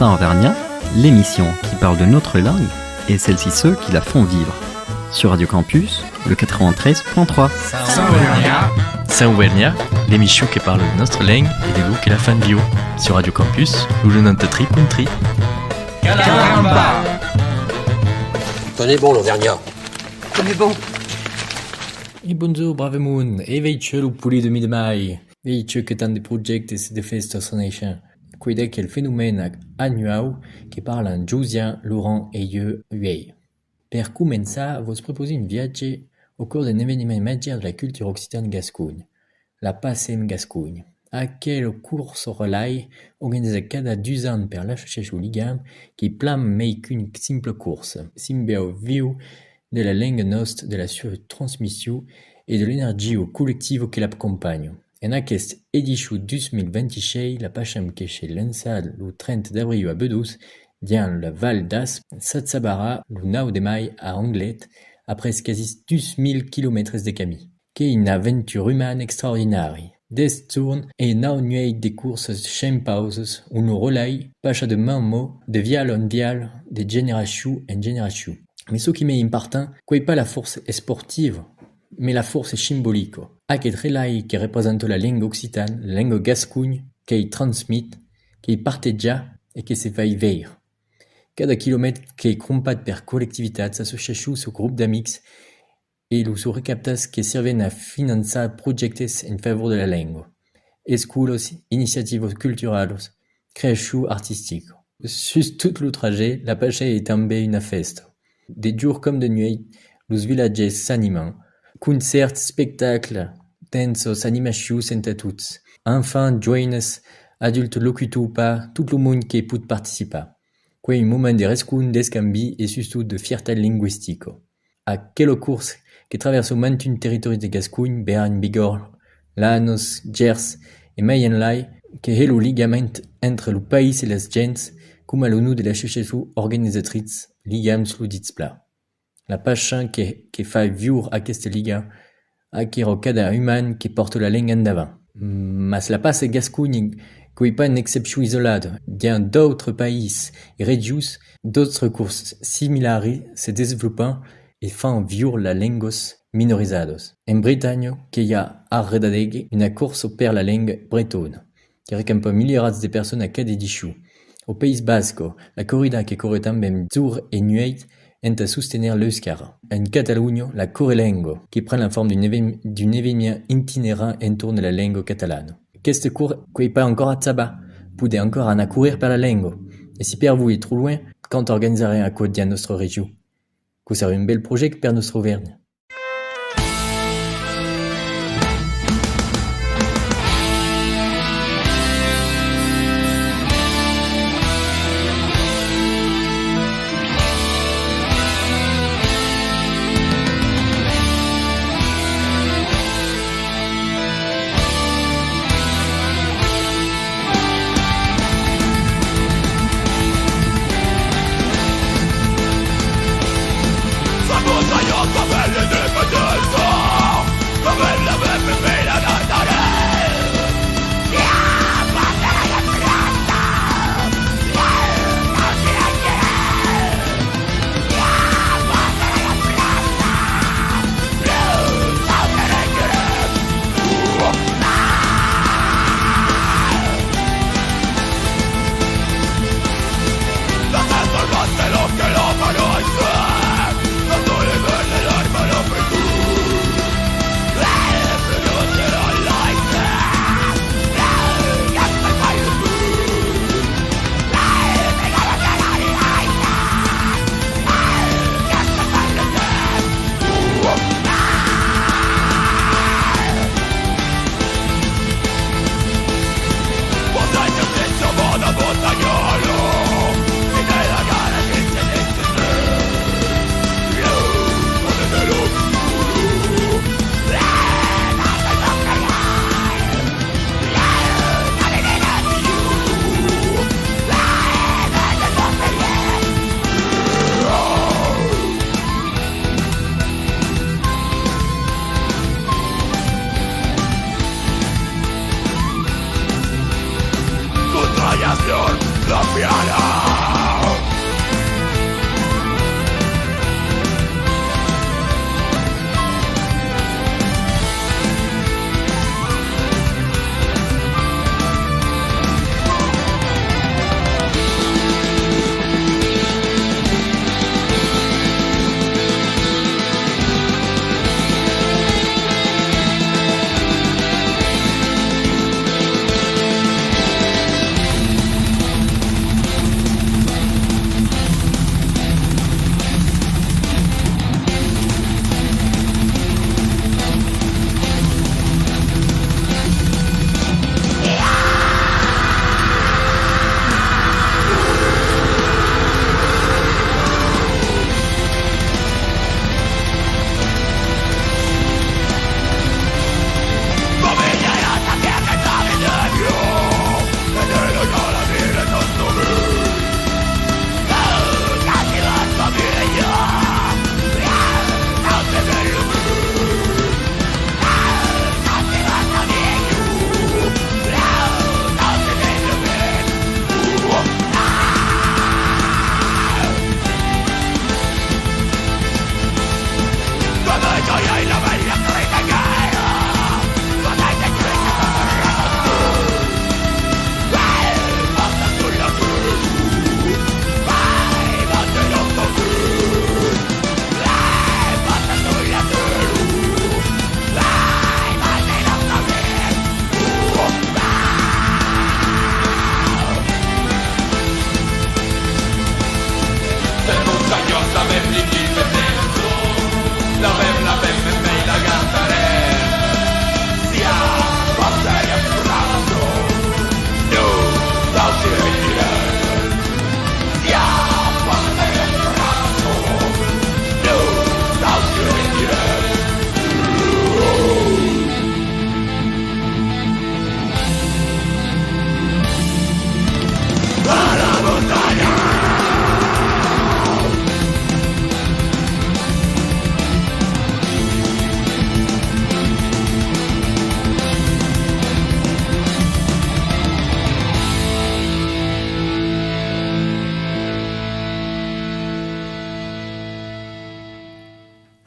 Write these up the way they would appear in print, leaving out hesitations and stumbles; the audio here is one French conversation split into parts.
Saint-Auvergnat, l'émission qui parle de notre langue et celles-ci ceux qui la font vivre. Sur Radio Campus, le 93.3. Saint-Auvergnat, l'émission qui parle de notre langue et des goûts qui la font vivre. Sur Radio Campus, le 93.3. Caramba! Tenez bon l'Auvergnat. Tenez bon. Et bonjour, brave moon, et veitxe l'upuli de mi-de-mai. Veitxe que tant de projectes et de festes nation. Quidec est le phénomène annuel qui parle en Josien, Laurent et Huey. Per commencer, vous proposez une viage au cours d'un événement majeur de la culture occitane Gascogne, la Passem Gascogne. À quelle course relais organisée cada 2 ans per l'association Ligam qui plame mais qu'une simple course, simbeo viu de la langue nost, de la transmission et de l'énergie collective qui l'accompagne. En aquesta édition 2026, la Passem que chez l'ensal le 30 d'avril à Bedous, dans le Val d'Aspe, s'atsabara le 9 de mai à Anglet, après quasi 2000 km de camí. Qu'est une aventure humaine extraordinaire. Des tournes et 9 nuits de courses sans pauses, où nous relais, pacha de main mot, de vial en vial, de génération en génération. Mais ce qui m'est important, c'est pas la force sportive, mais la force symbolique. Aquest relais qui représente la langue occitane, la langue gascogne, qui transmet, qui parteja et qui se fait vivre. Cada kilomètre qui combat per collectivitat s'associa ce groupe d'amics et los recaptas que servent à finançar projectes en favor de la langue. Escoles, initiatives culturelles, créations artistiques. Sur tout le trajet, la Pacha est també une fête. De jours comme de nuit, los villages s'animent. Concerts, spectacles, danses, animations entre tous. Enfants, joines, adultes locuteurs ou pas, tout le monde qui peut participer. C'est un moment de rescount, d'escambi et surtout de fierté linguistique. À quelle course qui traverse maintenant territoire de Gascogne, Béarn, Bigorre, Lanos, Gers et Mayenlay, qui est le ligament entre le pays et les gens, comme à l'ONU de l'association organisatrice Ligam Sluditspla. La Pacha qui fait vivre à cette liga, à qui cada humain qui porte la langue en avant. Mais la passe Gascogne n'est pas une exception isolée. Dans d'autres pays et régions, d'autres courses similaires se développent et font vivre la langue minorisée. En Bretagne, il y a à Redadeg une course per la langue bretonne, qui récompense milliers de personnes à cada édition. Au Pays Basque, la corrida qui court també jour et nuit est à soutenir l'Euskara. En Catalogne, la Correlengo, qui prend la forme d'un événement itinérant autour de la langue catalane. Cette course n'est pas encore à Tsaba, pouvez encore en accourir par la langue. Et si per vous est trop loin, quand organiserez un code dans notre région, que c'est un bel projet per notre Auvergne. Contrariación.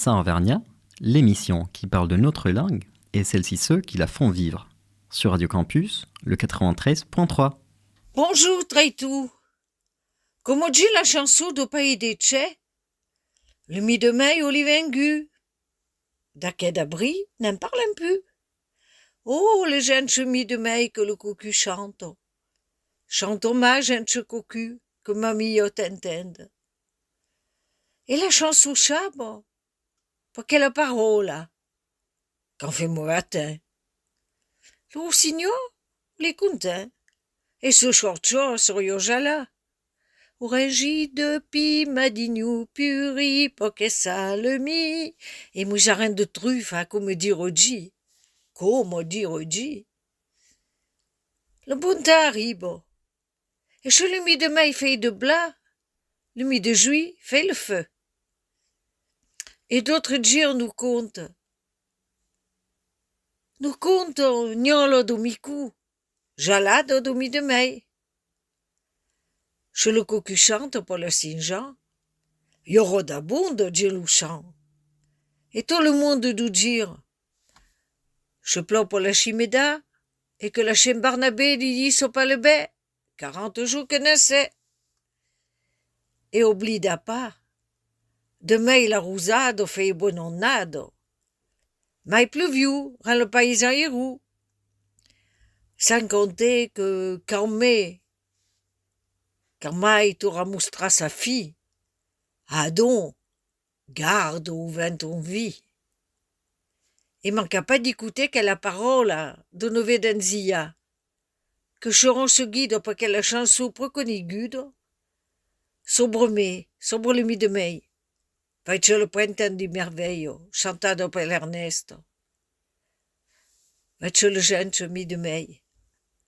Saint-Auvergnat, l'émission qui parle de notre langue et celles-ci ceux qui la font vivre. Sur Radio Campus, le 93.3. Bonjour, Traitou. Comme dit la chanson du pays des Tchè, le mi de mai olivengu. D'aquest d'abri n'en parlent plus. Oh, les gens mi de mai que le cocu chante. Chante-moi, gens cocu, que mamie t'entende. Et la chanson chabo, pour quelle parole, qu'en fait mon matin. Le rossignol, les content, et ce short-short sur Yojala. Orangi depuis Madignou, puri, poque salemi, et moujarin de truffe à comme dire Oji. Comme dire Oji. Le bon temps arrive, et chez le mi de mai fait de blas, le mi de juillet fait le feu. Et d'autres dires nous comptent. Nous comptons gnolo do miku, jalado do mi de mai. Chez le cocu chante pour le Saint-Jean, yoro d'abonde djelouchant. Et tout le monde doit dire, je pleure pour la Chimeda, et que la chaîne Barnabé dit so pas le bé, 40 jours que naissait. Et oublie pas, demain la rousade fait bononnado. Mais plus vieux, rend le paysan hérou. Sans compter que quand mai t'aura montré sa fille, Adon, garde où vint ton vie. Et manqua pas d'écouter qu'à la parole de Nové d'Enzia, que Choron se guide pour que la chanson preconigude, sobre le mi de mai, faccio le printemps di merveillo, chantado per l'Ernesto. Faccio le gente mi de mai.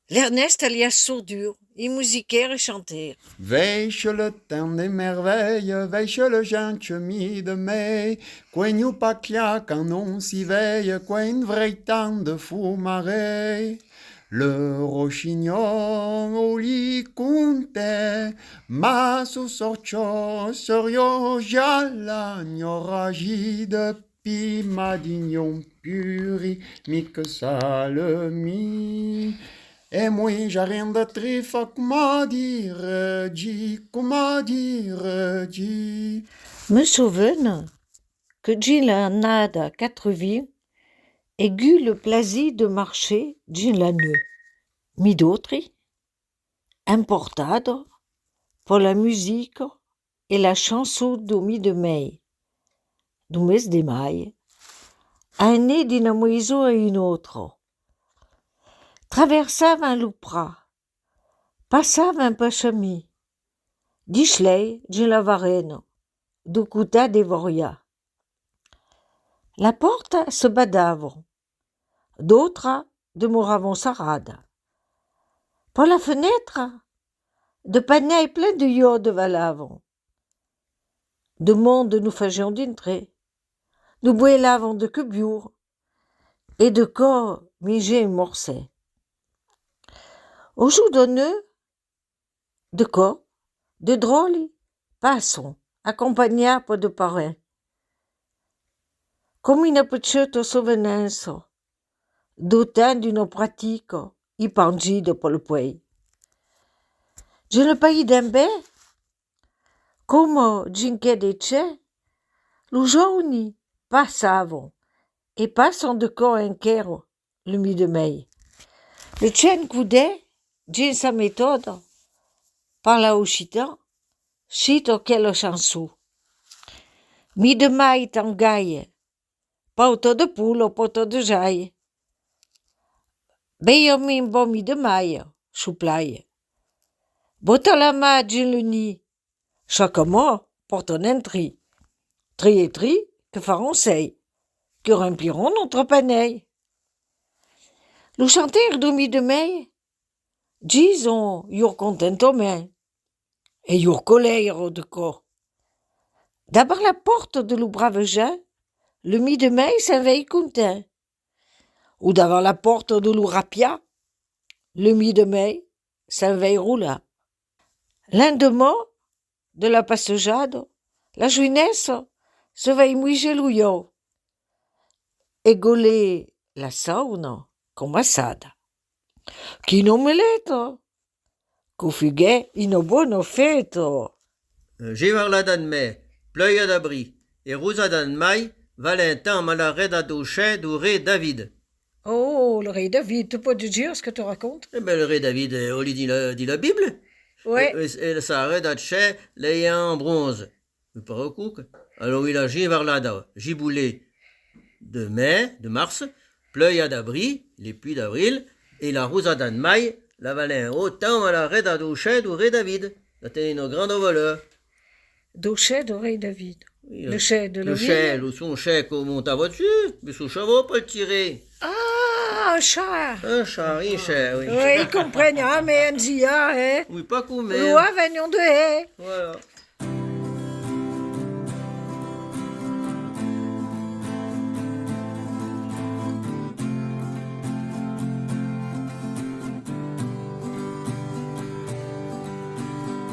L'Ernest alias sourdure, il musiquaire et chantait. Veille le temps des merveilles, veille le gente mi de mai, quegno pacchia quand on s'y veille, qu'un vrai temps de fou marée. le rochignon au lit comptait, ma sous sorcio serio jala gnoragi depuis ma dignon puri, mi que ça le mi. Et moi j'ai rien de triffe, comment dire, dit. Me souviens que Gilles en a de 80 et gu le plaisir de marcher Gilles l'année. Mi d'autres, importado pour la musique et la chanson du mi de mai, du mes de mai, année d'une maison à une autre. Traversava un loupra, passava un pachami, d'Ischley, Gilles la varenne, du Couta de Voria. La porte se badava, d'autres demoraven sarada. Pour la fenêtre, de paniers pleins de iode valaven. De monde nous faisions d'entrer, nous boilaven de quebiour, et de corps migé morcé. Au jour d'honneur, de corps, de drôles, passons, accompagnés de parrains. Comme une petite souvenance, d'autant d'une pratique, y pendue pour le pays. Je le pays d'un bé, comme Jinke de Tché, le jaune passavent, et passant de corps en quero, le mi de mai. Le Tchen coudait, d'une sa méthode, par la Occitan, chito quelle chanson. Mi de mai tangaille, pauto de poule au poteau de jaille. Beyo min bon mi de mai, chouplaille. Bota la ma d'une luni, chaque mois porte un entri. Tri et tri, que farons sei, que rempliront notre paneil. Le chanteur du mi de mai, disons, you're content main, et you're colère de corps. D'abord la porte de le brave Jean, le mi de mai s'éveille content. Ou d'avant la porte de l'Urapia, le mi de mai s'éveille roula. Lendemain de la passejade, la jeunesse se veille mouiller l'ouillot. Et gauler la sauna comme assada. Qui n'omelette, qu'au fuguet, une bonne fête. Givarla d'an mai, pleuia d'abri, et rosa d'an mai, Valentin malareda douchet du ré David. Oh, le ré David, tu peux te dire ce que tu racontes? Eh ben, le ré David, on lit dit la Bible. Ouais. Et ça arrête d'atcher les en bronze. Mais pas au coup. Alors il a Givarlada, giboulé de mai, de mars, pleuia d'abri, les pluies d'avril, et la rosa d'an mai, la valin autant malareda douchet du ré David. C'était une grande voleur. Douchet de ré David. Oui, Le chai de la le ville. chai, son chai qu'on monte à voiture, mais son cheval pas le tirer. Ah, un chat. Un char, un chai, oui. Oui, ils comprennent, hein, mais un dia, hein. Oui, pas qu'on met. Loi, venions de haie. Voilà.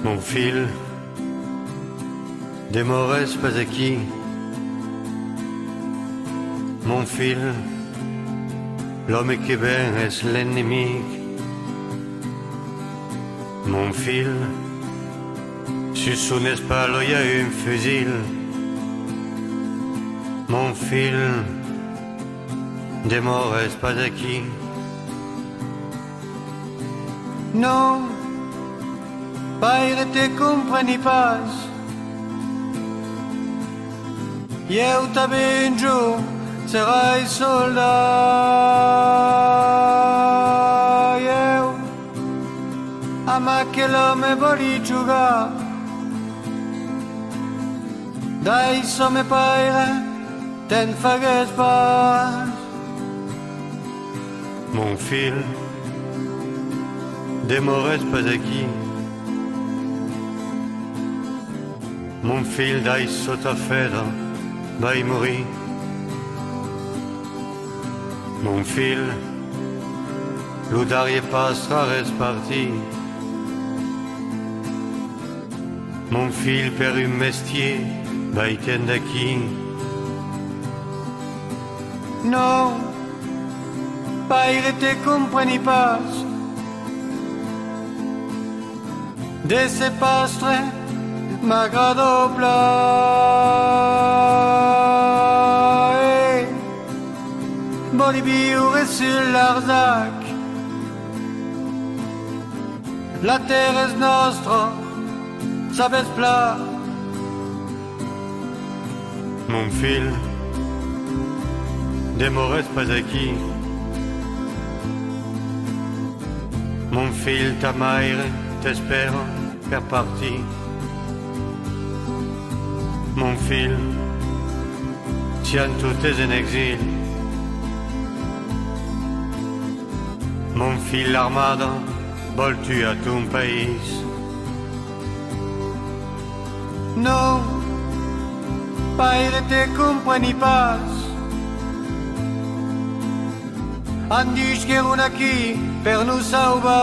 Mon fil de mauvaises pas acquis. Mon fil, l'homme qui ben est l'ennemi. Mon fil, sur son espalde il y a un fusil. Mon fil, de mauvaises pas acquis. Non, pas te compreni pas. Eu t'avais un jour, serai soldat. Eu, ama che l'homme voli giocare. Dai, so me paire, ten fagues pas. Mon fil, de mauvaises pas acquis. Mon fil dai sotto feda, vai morì. Mon fil, l'udarie passera reste parti. Mon fil per un mestier, baiten d'aquí. Non, paire te compreni pas. De se pastre m'agrado pla. Voli viure sur l'Arzac. La terre est nostra, sabes pla. Mon fil, demores pas aquí. Mon fil, ta mère t'espère per parti. Mon fil, tiens tout est en exil. Mon fil, l'armada, vol-tu à ton pays? Non, paire te compreni pas. Han dit que un aquí per nous salvar.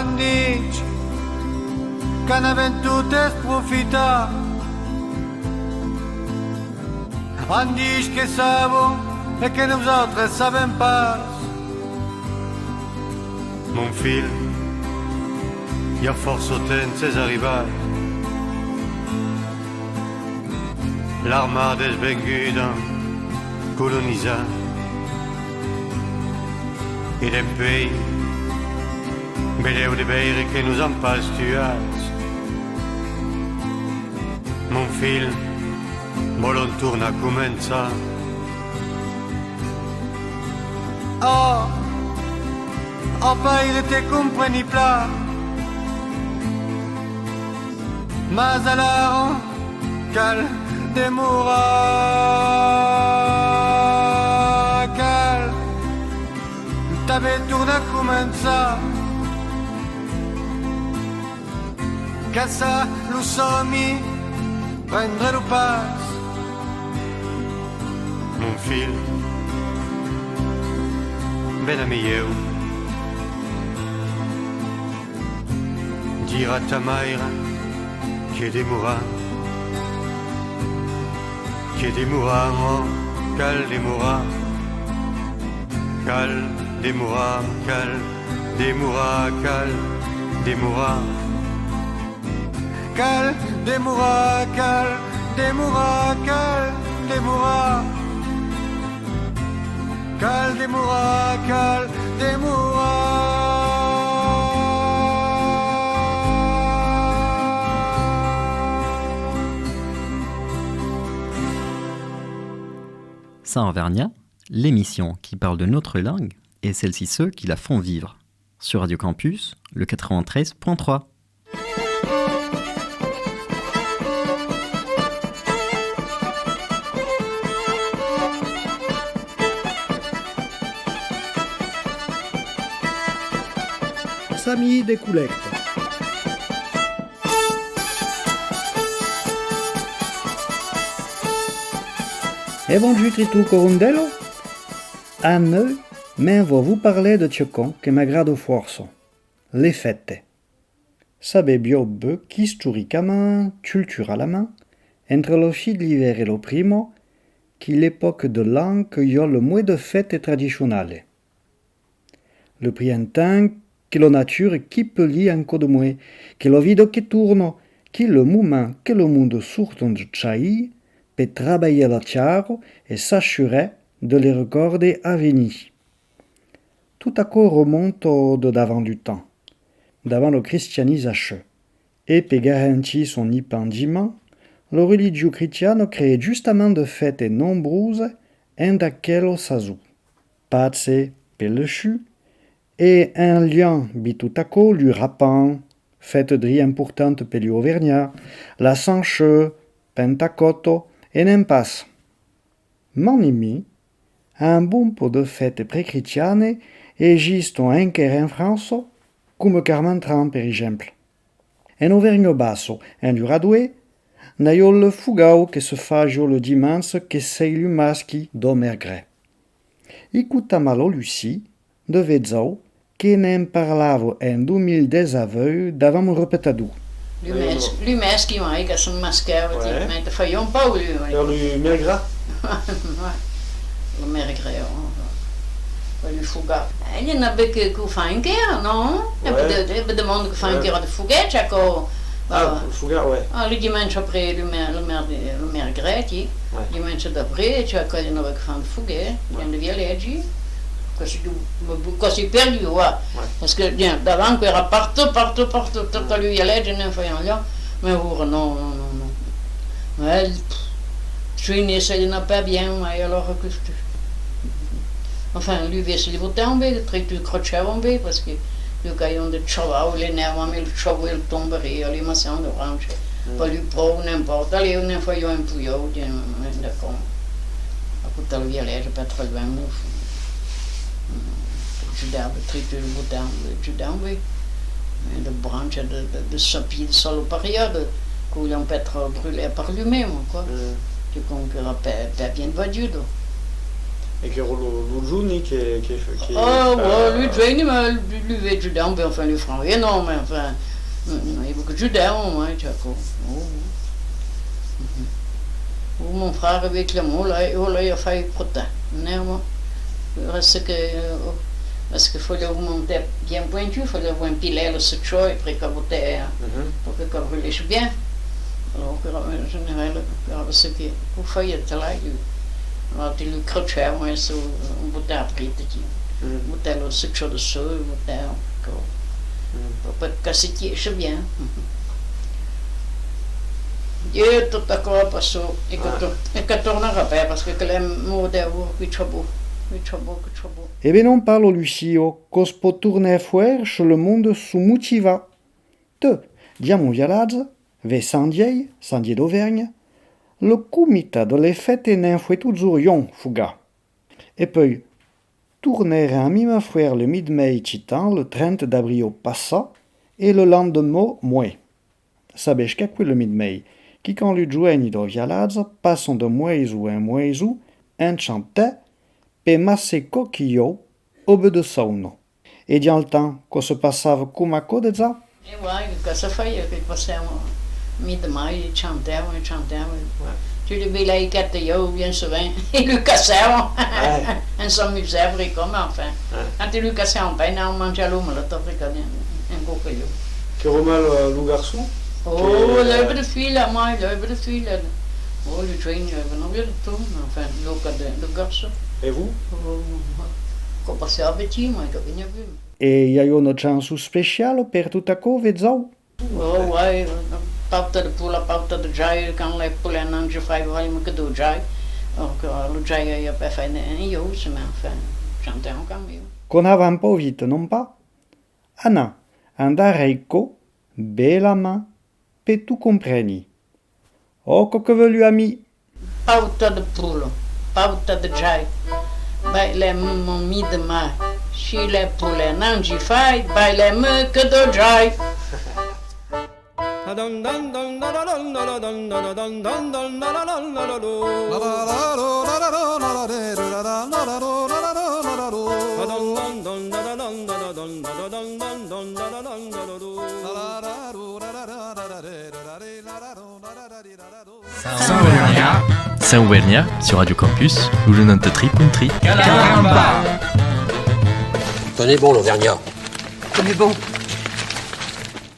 Han dit que n'avem tot es profitar. Han dit que sabem et que nosaltres sabem pas. Mon fil, hi ha força temps és arribat. L'armada és venguda, colonitzat. I d'empei, vedeu de veure que nos han pas tuats. Mon fil, volem tornar a començar. Oh, oh paire te compreni pla. Mas alors, cal demorar, cal t'avais tornat a començar. Caçar lo somni, prendre lo pas. Mon fil, ben ami eu, dire à ta mère que demorar, oh, cal demorar, cal demorar, cal demorar, cal demorar, cal demorar, cal demorar, cal demorar. Cal demorar, cal demorar. Ça en Vernia, l'émission qui parle de notre langue et celles-ci ceux qui la font vivre. Sur Radio Campus, le 93.3. Sami de collecte. E bonjour Tritou Corundello. Anne, men vous parler de ciocon che m'aggrado forso. Le fette. Sabe biobbe chi storicament, culturalement, entre lo sci de l'hiver e lo primo, chi l'époque de l'an che io le moins de fête traditionnelle. Le printemps, che la nature qui pelie ancora de moins, che lo vido che tourno, che le moment che le monde sorton de chai, per travailler la chiaro e s'assurer de les recorder à venir. Tout à coup remonte de d'avant du temps, d'avant le christianisation, et per garantir son épandiment, le religio cristiano crée justement de fêtes nombreuses en daquelle s'ajoute. Pazze per le chu, et un lien bitutaco lui rappant, fête dri importante per gli Auvergnats, la Sanche, Pentacotto, et n'en passe. Mon ami, un bon po de fêtes pré-chrétiennes existent anche en France, come Carmentran per exemple. En Auvergne Basso, en Duradoué, n'aio le fugao che se faggio le dimanche che sei lu maschi d'Omergre. Écoutamalo Lucie, de Vezzo, che ne parlavo en 2019 davant mon repetador. Lui meschi mai che sono maschero, Ouais. ma te fai un po' lui. Alors le mergras. Lo mergreo. Lui fuga. E gli nabbe che fa in chiara, no? E Ouais. de mondo che fa in chiara de fughe, c'è co. Ah, le fouga, ouais. Lui dimanche après le mergreti, Ouais. dimanche d'après, c'è quelli che fanno fughe, gli via leggi. Così perdu, ouais. Parce que bien, d'avant era partout, tutta lui via leggi, ne fai là. Mais ora non. Ouais, je suis né, ça n'a pas bien, mais alors que enfin, lui, se li votait un peu, très tu croceva un peu, parce que lui, quand il de chavao, les nerfs, mais le chavo, il tomberait, les maçons de ranch, pas lui pro, n'importe, allez, on a fait un pouillot, d'accord. À côté de lui, allez, je peux être loin, je d'arbre, très tu le votais, je d'arbre, de branches, de sapis, de salopariade, qu'on peut être brûlé par lui-même, quoi. Tu comprends pas bien de voiture. Et que le Juni qui est. Ah, ouais, lui, Juni, mais lui, veut juder, enfin, lui, franc, et non, mais enfin, il veut que juder, hein, tu vois. Mon frère avec le mot, là, il a failli protéger. Non, parce qu'il fallait monter bien pointu, il fallait avoir un pilet, le chaud, et après, caboter, pour que ça brûle bien. Alors, en général, ce qui vous faites là, alors tu le crochet, moi, c'est un bouteille après, un bouteille, le sucre de ça, un bouteille, pour pas casser, c'est bien. Et tout d'accord, parce que tournera pas, parce que les mots d'amour, qui sont beaux. E beh non parlo Lucio, cos po tourner fuer che le monde su motiva. Te, diamo vialazza, ve Sandiei d'Auvergne, le comité de les fêtes n'en fait toujours yon, fuga. Et puis, tourner à mime fuer le mid-mai citan le 30 d'avril passa, et le lendemain, moi. Sabes que le mid-mai, qui quand le giueni do vialazza passant de moisu en moisu, enchanté, pe masse coquillot, obe de sauno. Et dans le temps, que se passava come a codezza? E vai, che cosa fai? Che passiamo mid-mai, chantiamo. Tu le vis là, il io, bien souvent, et le cassavamo. On s'amusait, comme enfin. Quand tu le cassais un peu, on mangeait l'homme, le top, un coquillot. Que remet le garçon? Oh, l'œuvre de fil, moi, l'œuvre de fil. Oh, le train, non, bien tout, enfin, le garçon. Et vous? Qu'on passait à petit, moi, je n'ai vu. E hi ha una chance speciale per tutta covezza? Oh, ouais, pauta de pula, pauta de jai, quand les poulets n'ont pas fait, vraiment que de jai. Donc, le jai, il n'y a pas fait un yous, mais enfin, j'entends encore mieux. Conava un po' vite, non pas? Anna, andare ecco, bella ma, pe tu compreni. Occo che velu ami. Pauta de pula, pauta de jai. Bij les momies de ma, si les poulets n'ont pas fait, bij les me que de jai. Saint-Auvergnat sur Radio Campus, où je note tri. Caramba! Tenez bon, l'Auvergnat. Tenez bon.